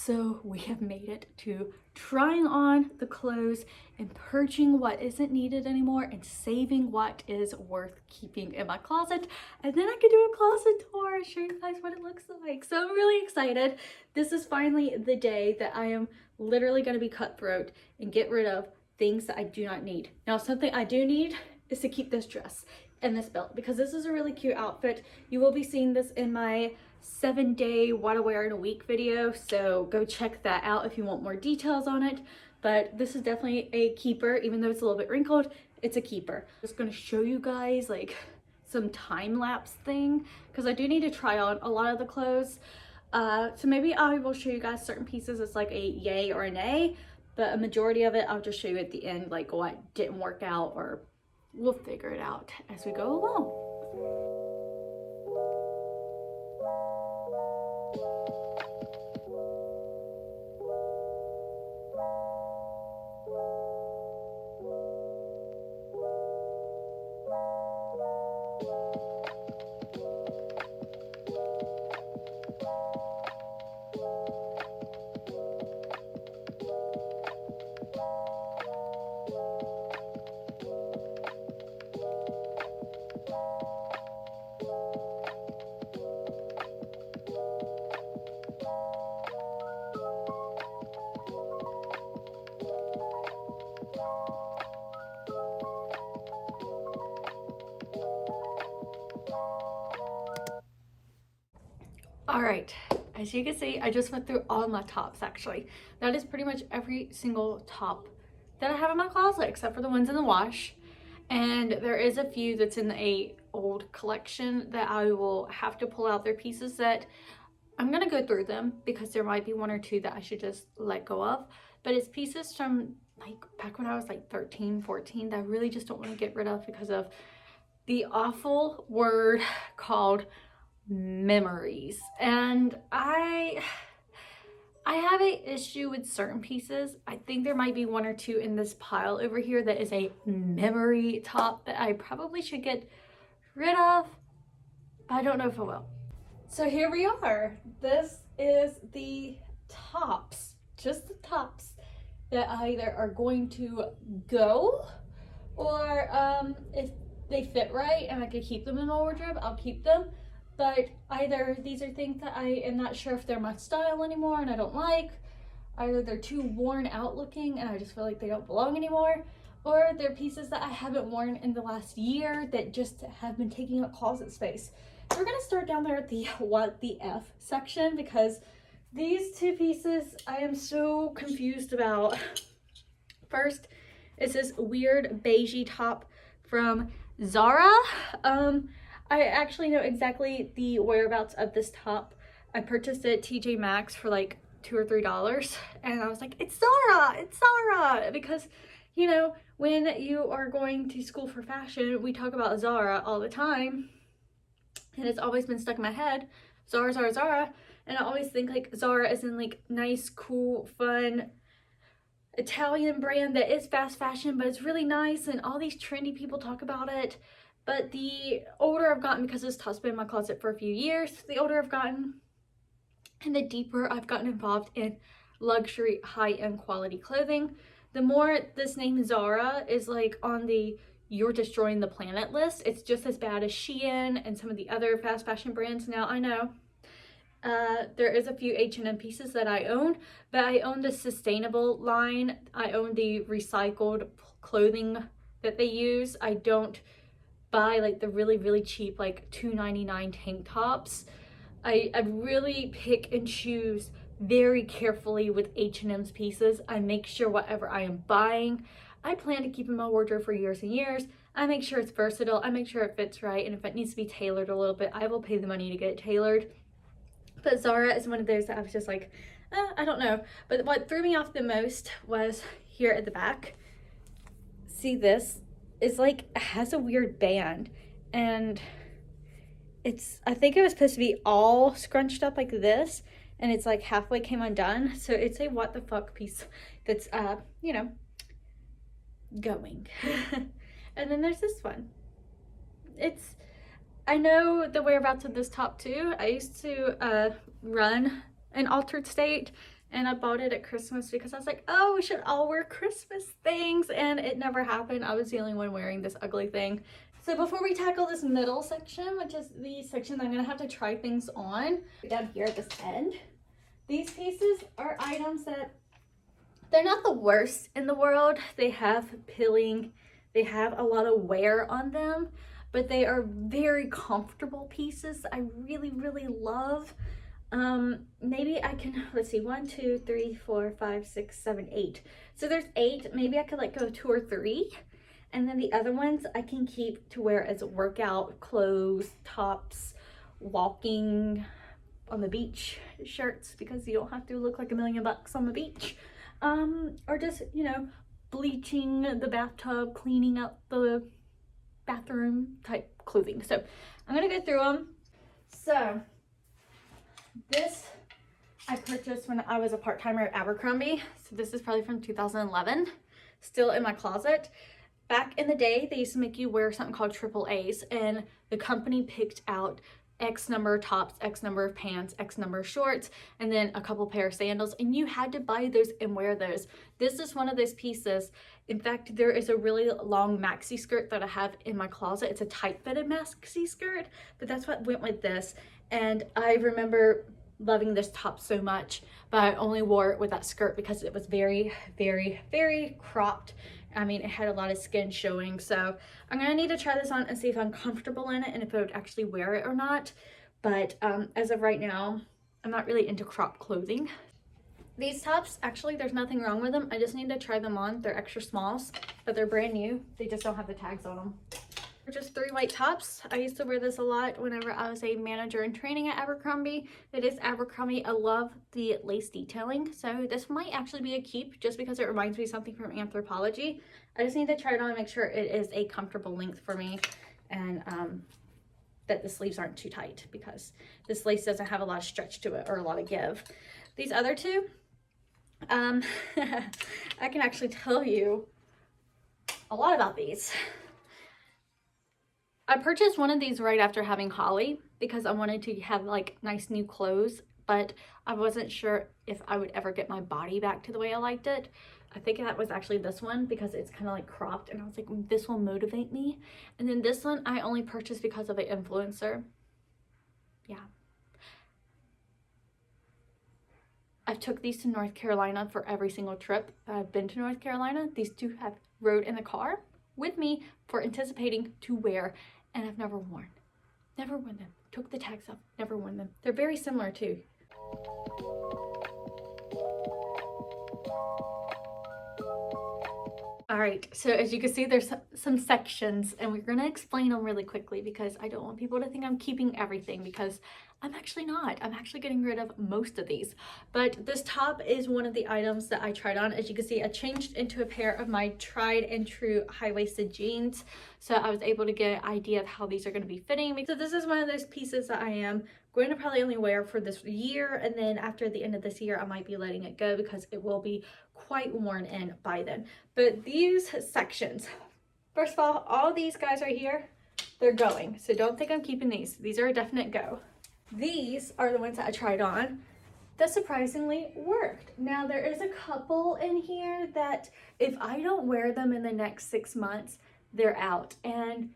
So we have made it to trying on the clothes and purging what isn't needed anymore and saving what is worth keeping in my closet. And then I could do a closet tour and show you guys what it looks like. So I'm really excited. This is finally the day that I am literally going to be cutthroat and get rid of things that I do not need. Now, something I do need is to keep this dress and this belt, because this is a really cute outfit. You will be seeing this in my 7-day what to wear in a week video, so go check that out if you want more details on it. But this is definitely a keeper. Even though it's a little bit wrinkled, it's a keeper. I'm just going to show you guys like some time-lapse thing, because I do need to try on a lot of the clothes. So maybe I will show you guys certain pieces. It's like a yay or a nay, but a majority of it I'll just show you at the end, like what didn't work out, or we'll figure it out as we go along. All right, as you can see, I just went through all my tops actually. That is pretty much every single top that I have in my closet, except for the ones in the wash. And there is a few that's in a old collection that I will have to pull out. Their pieces that I'm gonna go through them, because there might be one or two that I should just let go of. But it's pieces from like back when I was like 13, 14 that I really just don't want to get rid of because of the awful word called memories. And I have an issue with certain pieces. I think there might be one or two in this pile over here that is a memory top that I probably should get rid of, but I don't know if I will. So here we are. This is the tops, just the tops that either are going to go, or if they fit right and I could keep them in my wardrobe, I'll keep them. But either these are things that I am not sure if they're my style anymore and I don't like, either they're too worn out looking and I just feel like they don't belong anymore, or they're pieces that I haven't worn in the last year that just have been taking up closet space. So we're gonna start down there at the what the F section, because these two pieces I am so confused about. First is this weird beigey top from Zara. I actually know exactly the whereabouts of this top. I purchased it at TJ Maxx for like $2 or $3, and I was like, it's Zara, it's Zara, because you know, when you are going to school for fashion, we talk about Zara all the time, and it's always been stuck in my head, Zara, Zara, Zara, and I always think like Zara is in like nice, cool, fun Italian brand that is fast fashion, but it's really nice, and all these trendy people talk about it. But the older I've gotten, because this top's been in my closet for a few years, the older I've gotten and the deeper I've gotten involved in luxury, high-end quality clothing, the more this name Zara is like on the you're destroying the planet list. It's just as bad as Shein and some of the other fast fashion brands. Now, I know there is a few H&M pieces that I own, but I own the sustainable line. I own the recycled clothing that they use. I don't buy like the really cheap like $2.99 tank tops. I really pick and choose very carefully with H&M's pieces. I make sure whatever I am buying, I plan to keep in my wardrobe for years and years. I make sure it's versatile. I make sure it fits right, and if it needs to be tailored a little bit, I will pay the money to get it tailored. But Zara is one of those that I was just like, I don't know. But what threw me off the most was here at the back. See, this is like, it has a weird band, and it's, I think it was supposed to be all scrunched up like this, and it's like halfway came undone. So it's a what the fuck piece that's you know, going. And then there's this one. It's, I know the whereabouts of this top too. I used to run an altered state and I bought it at Christmas because I was like, oh, we should all wear Christmas things, and it never happened. I was the only one wearing this ugly thing. So before we tackle this middle section, which is the section that I'm gonna have to try things on, down here at this end, these pieces are items that they're not the worst in the world. They have pilling, they have a lot of wear on them, but they are very comfortable pieces I really, really love. Maybe I can, let's see, 1, 2, 3, 4, 5, 6, 7, 8. So there's 8. Maybe I could like go 2 or 3. And then the other ones I can keep to wear as workout clothes, tops, walking on the beach shirts, because you don't have to look like $1,000,000 on the beach. Or just, you know, bleaching the bathtub, cleaning up the bathroom type clothing. So I'm gonna go through them. So this I purchased when I was a part-timer at Abercrombie. So this is probably from 2011, still in my closet. Back in the day, they used to make you wear something called triple A's, and the company picked out X number of tops, X number of pants, X number of shorts, and then a couple pair of sandals, and you had to buy those and wear those. This is one of those pieces. In fact, there is a really long maxi skirt that I have in my closet. It's a tight fitted maxi skirt, but that's what went with this. And I remember loving this top so much, but I only wore it with that skirt because it was very, very, very cropped. I mean, it had a lot of skin showing. So I'm gonna need to try this on and see if I'm comfortable in it and if I would actually wear it or not. But as of right now, I'm not really into crop clothing. These tops, actually, there's nothing wrong with them. I just need to try them on. They're extra smalls, but they're brand new. They just don't have the tags on them. They're just 3 white tops. I used to wear this a lot whenever I was a manager in training at Abercrombie. It is Abercrombie. I love the lace detailing. So this might actually be a keep just because it reminds me of something from Anthropology. I just need to try it on and make sure it is a comfortable length for me, and that the sleeves aren't too tight, because this lace doesn't have a lot of stretch to it or a lot of give. These other two, I can actually tell you a lot about these. I purchased one of these right after having Holly because I wanted to have like nice new clothes, but I wasn't sure if I would ever get my body back to the way I liked it. I think that was actually this one because it's kind of like cropped, and I was like, this will motivate me. And then this one I only purchased because of an influencer. Yeah. I've took these to North Carolina for every single trip I've been to North Carolina. These two have rode in the car with me for anticipating to wear, and I've never worn them. Took the tags off, never worn them. They're very similar too. All right, so as you can see, there's some sections, and we're gonna explain them really quickly because I don't want people to think I'm keeping everything, because I'm actually not. I'm actually getting rid of most of these. But this top is one of the items that I tried on. As you can see, I changed into a pair of my tried and true high-waisted jeans. So I was able to get an idea of how these are gonna be fitting. So this is one of those pieces that I am going to probably only wear for this year, and then after the end of this year, I might be letting it go because it will be quite worn in by then. But these sections, first of all these guys right here, they're going. So don't think I'm keeping these. These are a definite go. These are the ones that I tried on that surprisingly worked. Now there is a couple in here that if I don't wear them in the next 6 months, they're out. And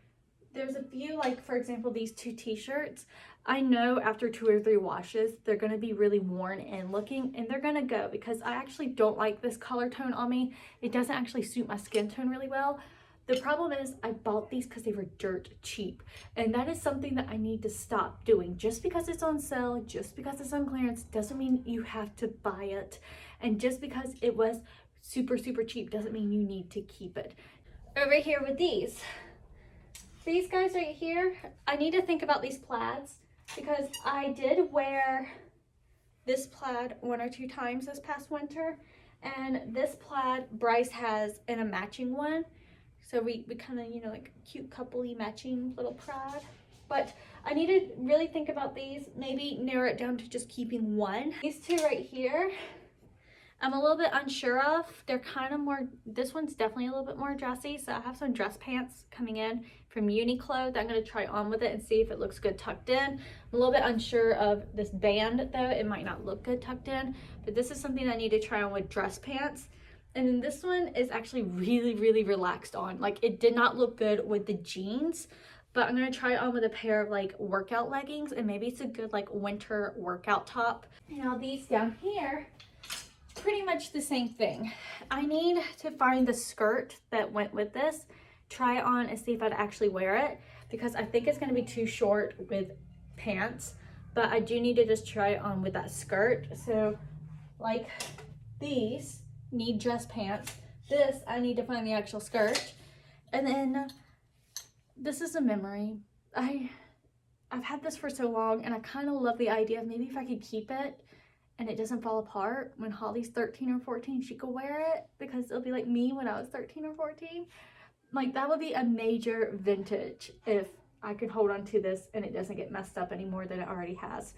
there's a few, like for example, these 2 t-shirts. I know after 2 or 3 washes, they're gonna be really worn in looking, and they're gonna go because I actually don't like this color tone on me. It doesn't actually suit my skin tone really well. The problem is I bought these because they were dirt cheap, and that is something that I need to stop doing. Just because it's on sale, just because it's on clearance, doesn't mean you have to buy it. And just because it was super, super cheap doesn't mean you need to keep it. Over here with these guys right here, I need to think about these plaids because I did wear this plaid 1 or 2 times this past winter, and this plaid Bryce has in a matching one. So we kind of, you know, like cute couple-y matching little plaid. But I need to really think about these, maybe narrow it down to just keeping one. These 2 right here, I'm a little bit unsure of. They're kind of more, this one's definitely a little bit more dressy. So I have some dress pants coming in from Uniqlo that I'm going to try on with it and see if it looks good tucked in. I'm a little bit unsure of this band though. It might not look good tucked in, but this is something I need to try on with dress pants. And then this one is actually really, really relaxed on. Like it did not look good with the jeans, but I'm going to try it on with a pair of like workout leggings, and maybe it's a good like winter workout top. Now these down here, pretty much the same thing. I need to find the skirt that went with this, try it on and see if I'd actually wear it, because I think it's going to be too short with pants, but I do need to just try it on with that skirt. So like these need dress pants, this I need to find the actual skirt, and then this is a memory. I've had this for so long, and I kind of love the idea of maybe if I could keep it and it doesn't fall apart when Holly's 13 or 14, she could wear it, because it'll be like me when I was 13 or 14. Like that would be a major vintage if I could hold on to this and it doesn't get messed up any more than it already has.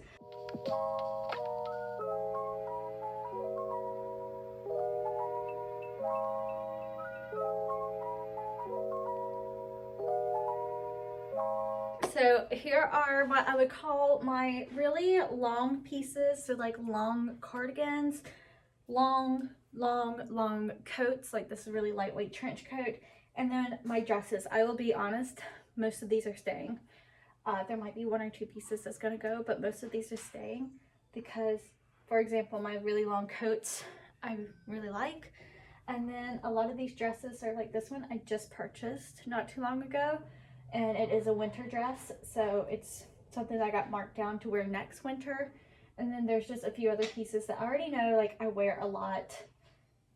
So here are what I would call my really long pieces. So like long cardigans, long coats. Like this is a really lightweight trench coat. And then my dresses. I will be honest, most of these are staying. There might be one or two pieces that's gonna go, but most of these are staying because, for example, my really long coats I really like. And then a lot of these dresses are like this one I just purchased not too long ago. And it is a winter dress, so it's something that I got marked down to wear next winter. And then there's just a few other pieces that I already know, like I wear a lot.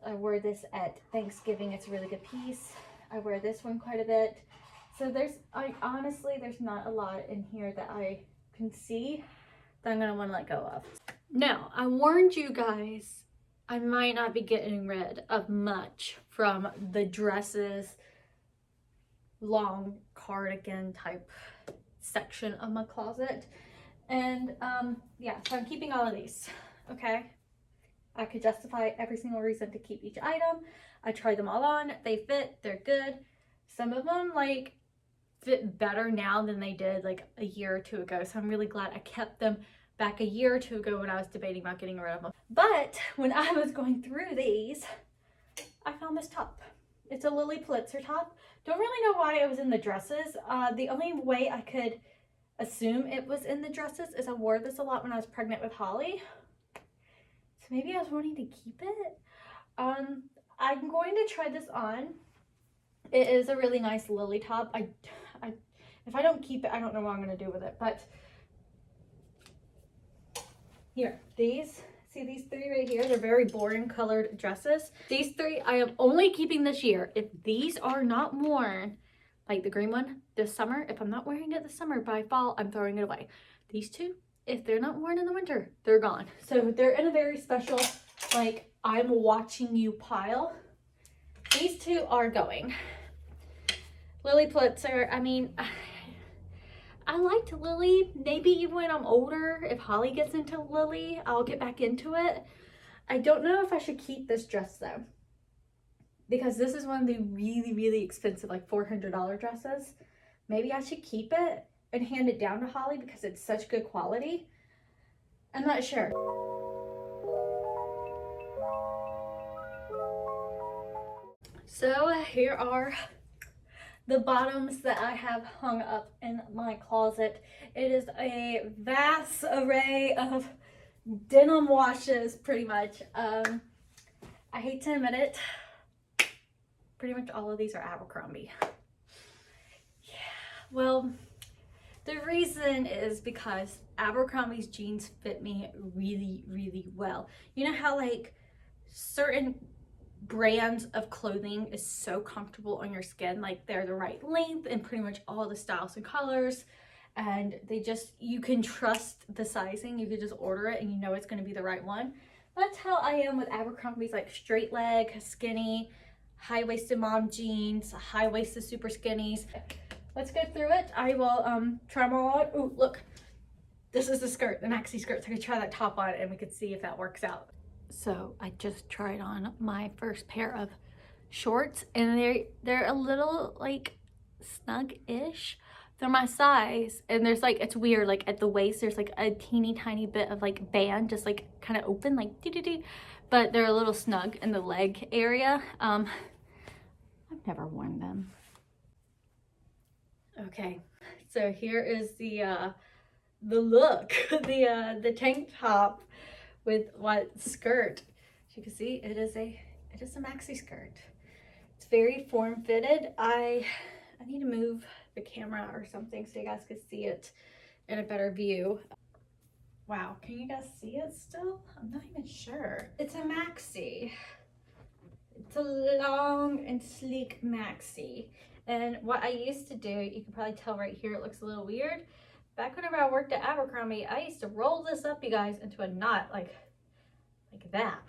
I wore this at Thanksgiving, it's a really good piece. I wear this one quite a bit. So honestly, there's not a lot in here that I can see that I'm gonna wanna let go of. Now, I warned you guys, I might not be getting rid of much from the dresses, long cardigan type section of my closet. And yeah, so I'm keeping all of these. Okay, I could justify every single reason to keep each item. I tried them all on, they fit, they're good. Some of them like fit better now than they did like a year or two ago, so I'm really glad I kept them back a year or two ago when I was debating about getting rid of them. But when I was going through these, I found this top. It's a Lily Pulitzer top. Don't really know why it was in the dresses. The only way I could assume it was in the dresses is I wore this a lot when I was pregnant with Holly. So maybe I was wanting to keep it. I'm going to try this on. It is a really nice Lily top. If I don't keep it, I don't know what I'm going to do with it. But here, see these three right here? They're very boring colored dresses. These three I am only keeping this year. If these are not worn, like the green one this summer, if I'm not wearing it this summer, by fall, I'm throwing it away. These two, if they're not worn in the winter, they're gone. So they're in a very special, like, I'm watching you pile. These two are going. Lily Pulitzer, I mean, I liked Lily. Maybe even when I'm older, if Holly gets into Lily, I'll get back into it. I don't know if I should keep this dress though, because this is one of the really, really expensive, like $400 dresses. Maybe I should keep it and hand it down to Holly because it's such good quality. I'm not sure. So here are the bottoms that I have hung up in my closet. It is a vast array of denim washes, pretty much. I hate to admit it, pretty much all of these are Abercrombie. Yeah, well, the reason is because Abercrombie's jeans fit me really, really well. You know how like certain brands of clothing is so comfortable on your skin, like they're the right length and pretty much all the styles and colors, and you can trust the sizing. You can just order it and you know it's going to be the right one. That's how I am with Abercrombie's, like straight leg, skinny, high-waisted mom jeans, high-waisted super skinnies. Let's go through it. I will try them all on. Oh, look, this is the skirt, the maxi skirt, so I could try that top on and we could see if that works out. So I just tried on my first pair of shorts, and they're a little like snug-ish. They're my size, and there's like, it's weird, like at the waist there's like a teeny tiny bit of like band just like kind of open, like dee dee dee, but they're a little snug in the leg area. I've never worn them. Okay, so here is the look. The tank top with white skirt. As you can see, it is a maxi skirt. It's very form-fitted. I need to move the camera or something so you guys can see it in a better view. Wow, can you guys see it still? I'm not even sure. It's a maxi. It's a long and sleek maxi. And what I used to do, you can probably tell right here, it looks a little weird. Back whenever I worked at Abercrombie, I used to roll this up, you guys, into a knot like that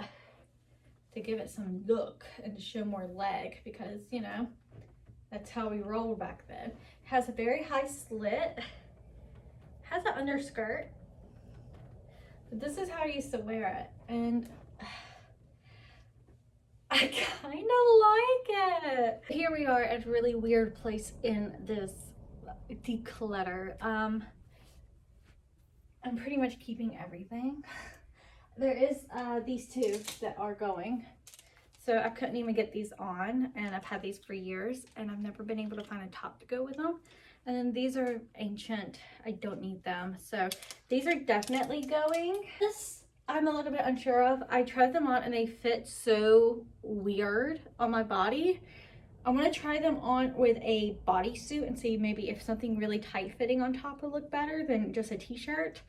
to give it some look and to show more leg, because, you know, that's how we rolled back then. It has a very high slit, has an underskirt, but this is how I used to wear it, and I kind of like it. Here we are at a really weird place in this declutter. I'm pretty much keeping everything. There is these two that are going. So I couldn't even get these on, and I've had these for years, and I've never been able to find a top to go with them. And then these are ancient. I don't need them. So these are definitely going. This I'm a little bit unsure of. I tried them on and they fit so weird on my body. I want to try them on with a bodysuit and see maybe if something really tight fitting on top would look better than just a t-shirt.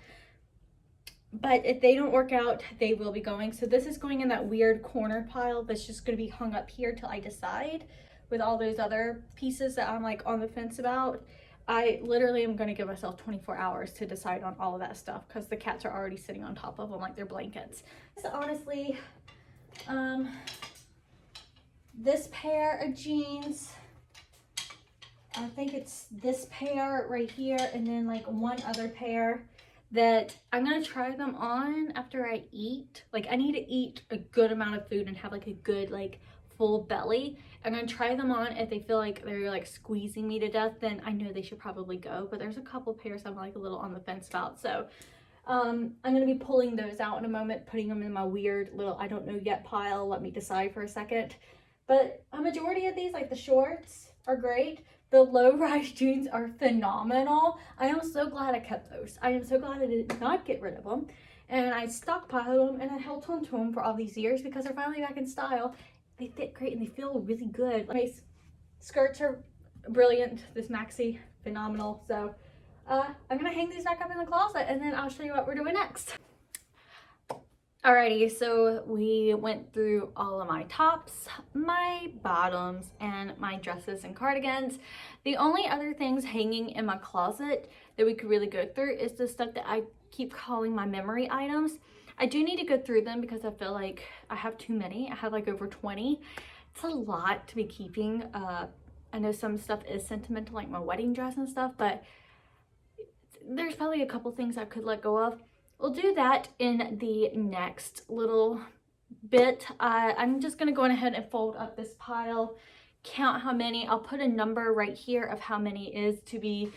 But if they don't work out, they will be going. So this is going in that weird corner pile that's just going to be hung up here till I decide, with all those other pieces that I'm like on the fence about. I literally am going to give myself 24 hours to decide on all of that stuff, because the cats are already sitting on top of them like they're blankets. So honestly, this pair of jeans, I think it's this pair right here, and then like one other pair that I'm gonna try them on after I eat. Like, I need to eat a good amount of food and have like a good like full belly. I'm gonna try them on. If they feel like they're like squeezing me to death, then I know they should probably go. But there's a couple pairs I'm like a little on the fence about. So I'm gonna be pulling those out in a moment, putting them in my weird little I don't know yet pile. Let me decide for a second. But a majority of these, like the shorts, are great. The low-rise jeans are phenomenal. I am so glad I kept those. I am so glad I did not get rid of them. And I stockpiled them and I held on to them for all these years because they're finally back in style. They fit great and they feel really good. My skirts are brilliant. This maxi, phenomenal. So I'm gonna hang these back up in the closet and then I'll show you what we're doing next. Alrighty, so we went through all of my tops, my bottoms, and my dresses and cardigans. The only other things hanging in my closet that we could really go through is the stuff that I keep calling my memory items. I do need to go through them because I feel like I have too many. I have like over 20. It's a lot to be keeping. I know some stuff is sentimental, like my wedding dress and stuff, but there's probably a couple things I could let go of. We'll do that in the next little bit. I'm just going to go ahead and fold up this pile, count how many. I'll put a number right here of how many is to be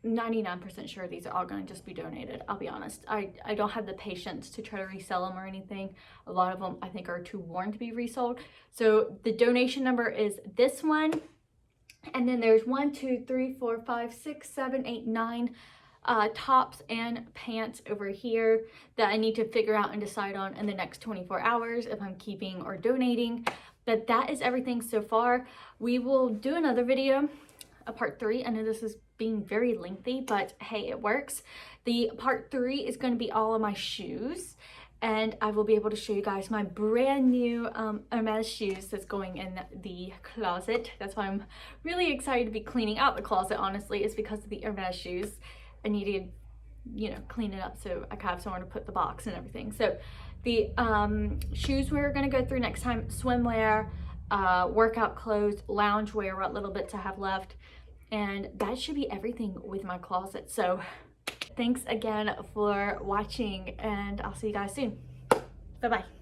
99% sure these are all going to just be donated. I'll be honest. I don't have the patience to try to resell them or anything. A lot of them I think are too worn to be resold. So the donation number is this one. And then there's 1, 2, 3, 4, 5, 6, 7, 8, 9 tops and pants over here that I need to figure out and decide on in the next 24 hours if I'm keeping or donating. But that is everything so far. We will do another video, a part 3. I know this is being very lengthy, but hey, it works. The part 3 is going to be all of my shoes, and I will be able to show you guys my brand new Hermes shoes that's going in the closet. That's why I'm really excited to be cleaning out the closet, honestly, is because of the Hermes shoes. I need to, you know, clean it up so I have somewhere to put the box and everything. So the shoes we're going to go through next time: swimwear, workout clothes, loungewear, what little bits I have left. And that should be everything with my closet. So thanks again for watching, and I'll see you guys soon. Bye-bye.